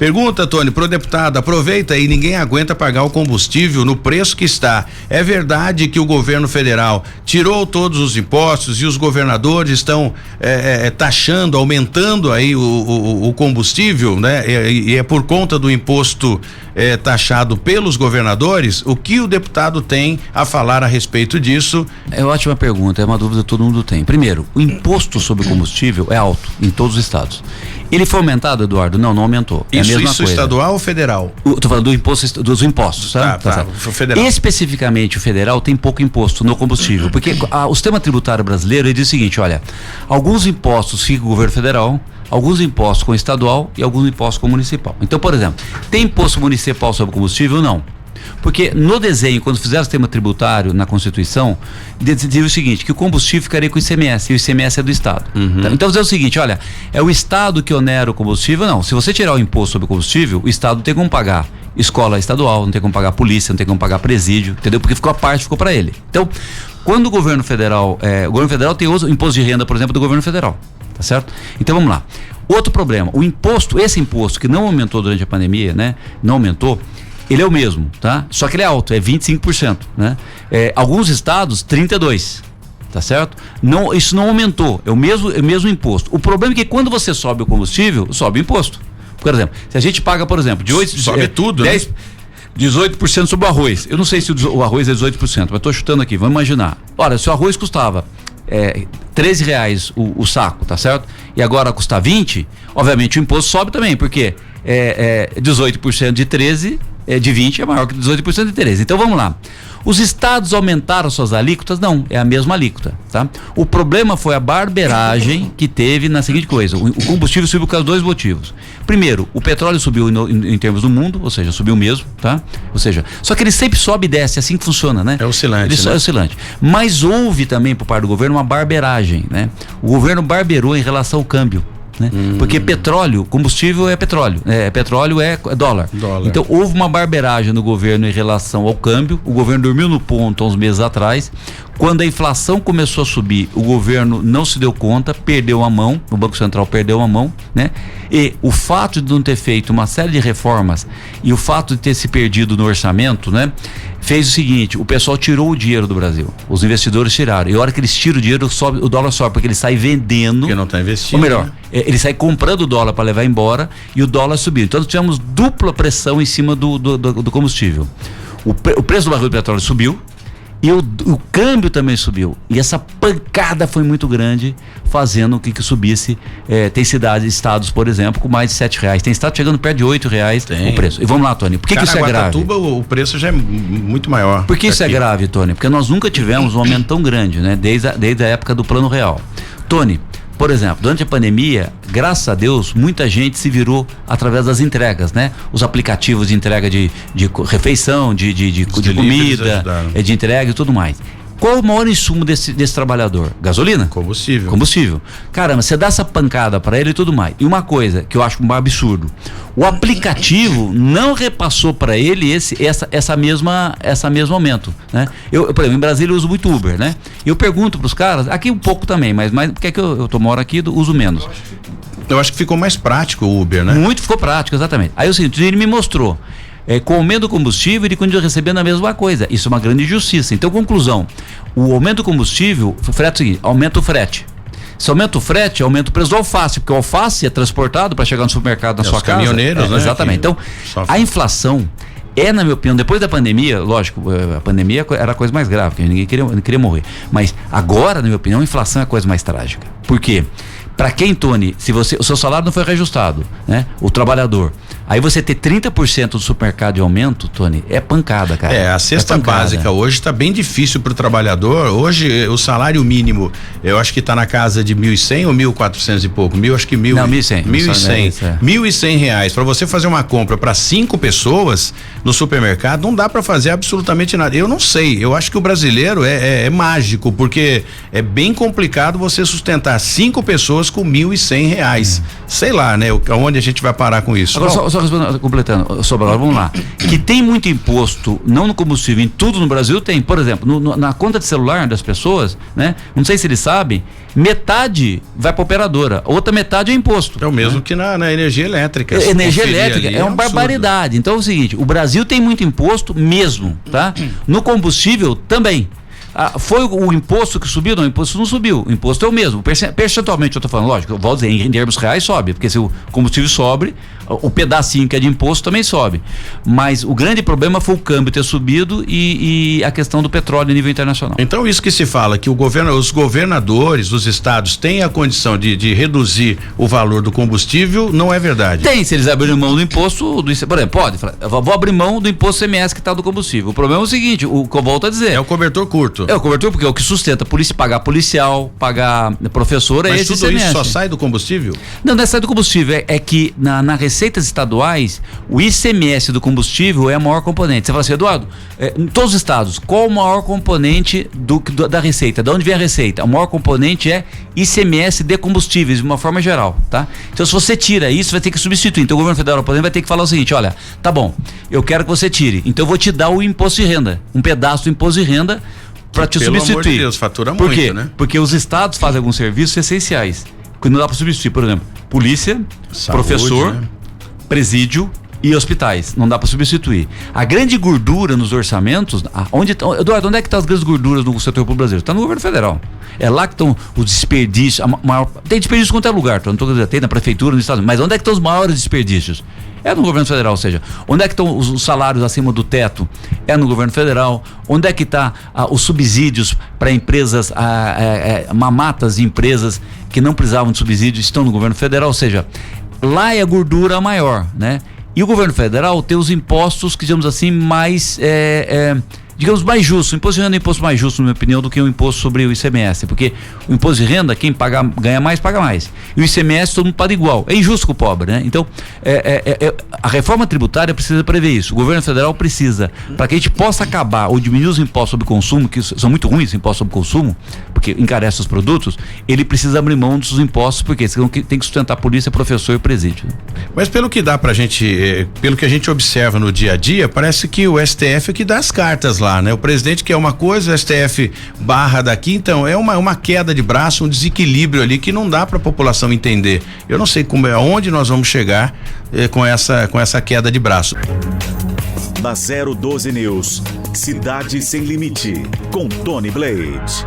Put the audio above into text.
Pergunta, Tony, pro deputado, aproveita aí, ninguém aguenta pagar o combustível no preço que está. É verdade que o governo federal tirou todos os impostos e os governadores estão taxando, aumentando aí o combustível, né? E é por conta do imposto taxado pelos governadores. O que o deputado tem a falar a respeito disso? É uma ótima pergunta, é uma dúvida que todo mundo tem. Primeiro, o imposto sobre combustível é alto em todos os estados. Ele foi aumentado, Eduardo? Não aumentou. É Isso, a mesma isso coisa. Estadual ou federal? Tô falando dos impostos, tá? Tá. Federal. Especificamente o federal tem pouco imposto no combustível, porque o sistema tributário brasileiro ele diz o seguinte, olha, alguns impostos ficam com o governo federal, alguns impostos com o estadual e alguns impostos com o municipal. Então, por exemplo, tem imposto municipal sobre combustível? Não. Porque no desenho, quando fizeram o sistema tributário na Constituição, dizia o seguinte, que o combustível ficaria com o ICMS, e o ICMS é do Estado. Então, dizer o seguinte, olha, é o Estado que onera o combustível? Não, se você tirar o imposto sobre o combustível, o Estado não tem como pagar escola estadual, não tem como pagar polícia, não tem como pagar presídio, entendeu? Porque ficou a parte, ficou para ele. Então, quando o governo federal tem o imposto de renda, por exemplo, do governo federal, tá certo? Então, vamos lá. Outro problema, esse imposto que não aumentou durante a pandemia, né? Não aumentou, ele é o mesmo, tá? Só que ele é alto, é 25%, né? Alguns estados, 32%, tá certo? Não, isso não aumentou, é o mesmo imposto. O problema é que quando você sobe o combustível, sobe o imposto. Por exemplo, se a gente paga, por exemplo, sobe tudo, 10, né? 18% sobre o arroz. Eu não sei se o arroz é 18%, mas estou chutando aqui, vamos imaginar. Olha, se o arroz custava R$13 o saco, tá certo? E agora custa 20, obviamente o imposto sobe também, porque 18% de 13, de 20 é maior que 18% de 13. Então vamos lá. Os estados aumentaram suas alíquotas? Não, é a mesma alíquota, tá? O problema foi a barberagem que teve na seguinte coisa, o combustível subiu por causa de dois motivos. Primeiro, o petróleo subiu em termos do mundo, ou seja, subiu mesmo, tá? Ou seja, só que ele sempre sobe e desce, é assim que funciona, né? É oscilante, né? É oscilante. Mas houve também por parte do governo uma barberagem, né? O governo barberou em relação ao câmbio. Né? Porque petróleo, combustível é petróleo, petróleo é dólar. Então houve uma barberagem no governo em relação ao câmbio. O governo dormiu no ponto há uns meses atrás. Quando a inflação começou a subir, o governo não se deu conta, perdeu a mão, o Banco Central perdeu a mão, né? E o fato de não ter feito uma série de reformas e o fato de ter se perdido no orçamento, né? Fez o seguinte, o pessoal tirou o dinheiro do Brasil, os investidores tiraram, e a hora que eles tiram o dinheiro, o dólar sobe, porque ele sai vendendo, porque não está investindo, ou melhor, né? Ele sai comprando o dólar para levar embora e o dólar subiu. Então nós tivemos dupla pressão em cima do combustível. O preço do barril de petróleo subiu e o câmbio também subiu, e essa pancada foi muito grande, fazendo com que subisse. Tem estados, por exemplo, com mais de R$7, tem estado chegando perto de R$8 o preço. E vamos lá, Tony, por que isso é grave? O preço já é muito maior. Por que isso é grave, Tony? Porque nós nunca tivemos um aumento tão grande, né? Desde a época do Plano Real. Tony, por exemplo, durante a pandemia, graças a Deus, muita gente se virou através das entregas, né? Os aplicativos de entrega de refeição, de comida, de entrega e tudo mais. Qual o maior insumo desse trabalhador? Gasolina? Combustível. Caramba, você dá essa pancada para ele e tudo mais. E uma coisa que eu acho um absurdo, o aplicativo não repassou para ele essa mesma aumento, né? Eu, por exemplo, em Brasília eu uso muito Uber, né? Eu pergunto pros caras, aqui um pouco também, mas porque é que eu moro aqui, uso menos. Eu acho que ficou mais prático o Uber, né? Muito ficou prático, exatamente. Aí o seguinte, ele me mostrou, com o aumento do combustível, ele continua recebendo a mesma coisa. Isso é uma grande injustiça. Então, conclusão, o aumento do combustível, o frete é o seguinte, aumenta o frete. Se aumenta o frete, aumenta o preço do alface, porque o alface é transportado para chegar no supermercado na sua casa. Caminhoneiros, né? Exatamente. Então, a inflação na minha opinião, depois da pandemia, lógico, a pandemia era a coisa mais grave, porque ninguém queria morrer. Mas agora, na minha opinião, a inflação é a coisa mais trágica. Por quê? Para quem, Tony, se o seu salário não foi reajustado, né? O trabalhador, aí você ter 30% do supermercado de aumento, Tony, é pancada, cara. A cesta básica hoje está bem difícil para o trabalhador. Hoje o salário mínimo, eu acho que está na casa de 1.100 ou 1.400 e pouco. Acho que 1.100. 1.100 reais. Para você fazer uma compra para 5 pessoas no supermercado, não dá para fazer absolutamente nada. Eu não sei. Eu acho que o brasileiro é mágico, porque é bem complicado você sustentar 5 pessoas com 1.100 reais. Sei lá, né? Aonde a gente vai parar com isso? Agora, completando, Sobral, vamos lá. Que tem muito imposto, não no combustível, em tudo no Brasil tem. Por exemplo, na conta de celular das pessoas, né? Não sei se eles sabem, metade vai para operadora, outra metade é imposto. É o mesmo, né? Que na energia elétrica. Energia elétrica é uma barbaridade. Então é o seguinte, o Brasil tem muito imposto mesmo, tá? No combustível também. Foi o imposto que subiu? Não, o imposto não subiu. O imposto é o mesmo. Percentualmente, eu estou falando, lógico, eu vou dizer, em termos reais sobe, porque se o combustível sobe, o pedacinho que é de imposto também sobe. Mas o grande problema foi o câmbio ter subido e a questão do petróleo a nível internacional. Então, isso que se fala, que os governadores dos estados têm a condição de reduzir o valor do combustível, não é verdade? Tem, se eles abrirem mão do imposto, por exemplo, pode, vou abrir mão do imposto CMS que está do combustível. O problema é o seguinte, o que eu volto a dizer. É o cobertor curto. É o cobertor, porque é o que sustenta pagar policial, pagar professor, mas esse tudo ICMS. Isso só sai do combustível? Não é sai do combustível, é que na receitas estaduais, o ICMS do combustível é a maior componente. Você fala assim, Eduardo, em todos os estados, qual o maior componente da receita? De onde vem a receita? O maior componente é ICMS de combustíveis, de uma forma geral, tá? Então, se você tira isso, vai ter que substituir. Então, o governo federal, por exemplo, vai ter que falar o seguinte, olha, tá bom, eu quero que você tire, então eu vou te dar o imposto de renda, um pedaço do imposto de renda para te substituir. Pelo amor de Deus, fatura muito, Por quê? Né? Porque os estados fazem alguns serviços essenciais, que não dá para substituir, por exemplo, polícia, saúde, professor, né? Presídio e hospitais, não dá para substituir. A grande gordura nos orçamentos, Eduardo, onde é que estão as grandes gorduras no setor público brasileiro? Está no governo federal. É lá que estão os desperdícios, tem desperdício em qualquer lugar, não estou dizendo, tem na prefeitura, no estado, mas onde é que estão os maiores desperdícios? É no governo federal, ou seja, onde é que estão os salários acima do teto? É no governo federal. Onde é que está os subsídios para empresas, mamatas de empresas que não precisavam de subsídios, estão no governo federal, ou seja, lá é a gordura maior, né? E o governo federal tem os impostos que, digamos assim, mais mais justo. O imposto de renda é um imposto mais justo, na minha opinião, do que o imposto sobre o ICMS, porque o imposto de renda, quem ganha mais, paga mais. E o ICMS todo mundo paga igual. É injusto com o pobre, né? Então, a reforma tributária precisa prever isso. O governo federal precisa, para que a gente possa acabar ou diminuir os impostos sobre consumo, que são muito ruins os impostos sobre consumo, porque encarece os produtos, ele precisa abrir mão dos impostos, porque senão tem que sustentar a polícia, professor e presídio. Mas pelo que dá pra gente, pelo que a gente observa no dia a dia, parece que o STF é que dá as cartas lá, né? O presidente quer uma coisa, o STF barra daqui, então é uma queda de braço, um desequilíbrio ali que não dá pra população entender. Eu não sei aonde nós vamos chegar com essa queda de braço. Na 012 News, Cidade Sem Limite, com Tony Blade.